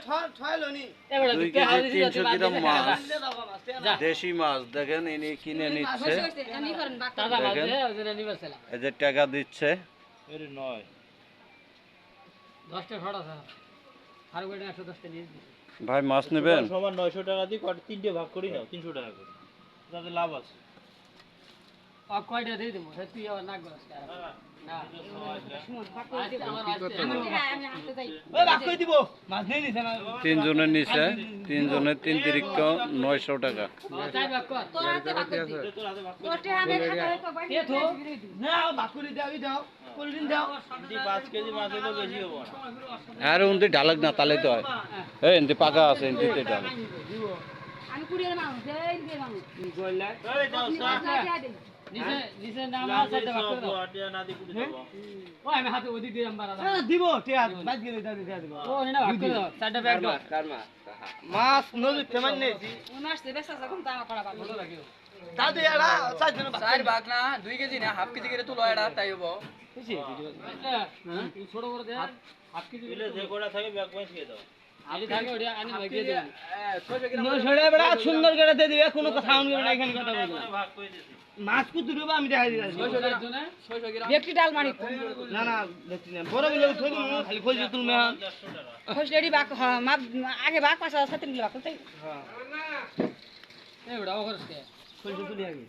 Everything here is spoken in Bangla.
2 কেজি 300 গ্রাম মাছ দেশি মাছ দেখেন ইনি কিনে নিচ্ছে দেখেন এই যে টাকা দিচ্ছে এর নয় 10টা ছড়া স্যার আর কয়টা 110টা নিয়ে ভাই মাছ নেবেন সমান 900 টাকা দিয়ে কত তিনটে ভাগ করি নাও 300 টাকা করে তাতে লাভ আছে আর কয়টা দিয়ে দেবো তুই আবার নাক গলাস না তিনজনের নিচে তিনজনের 3 তিরিক্ষ 900 টাকা আর উনতে ঢালাক না তাহলে তো হয় এই এনতে পাকা আছে এনতে ডাল আমি কুড়িয়ে মানুষ দেই দিয়ে মানুষ নিচে নিচে নাম আছে তো বাকি দাও না দি কুড়ি দেব ও আমি হাতে ওদি দিয়ে আমরা দিব টিয়া বাদ গেলে দাও দিয়া দিব ও না ভাগ করে দাও চারটা ব্যাগ দাও মাছ নদী তেমন নেই মাছ তে বেসা কোন তা পড়া বাবা ভালো লাগে দাদু এড়া চার জন চার ভাগ না 2 কেজি না হাফ কেজি করে তুলো এডা তাই হবো বুঝছি ছোট করে দে হাফ কেজি দিলে যে কোড়া থাকে ব্যাগ পাঁচ খেয়ে দাও আনি থাকে ওটা আনি ভাগিয়ে দেব ছড়ে বড় সুন্দর করে দিয়ে দিবে কোনো কথা আউন করে না এখানে কথা বলবো ভাগ করে দিছি মাছ কুতু দেব আমি দেখাই দিলাম 600 টাকার জন্য 600 গ্রাম ব্যক্তি ডাল মারি না না দেখছি না বড় গুলো থই দিমু খালি খোঁজ তুল মে 400 টাকা খোসলেডি বাক মা আগে বাক পাশা সাথে নিল বাক তাই হ্যাঁ এই ওটা ওখরস কে খোঁজ তুলি আগে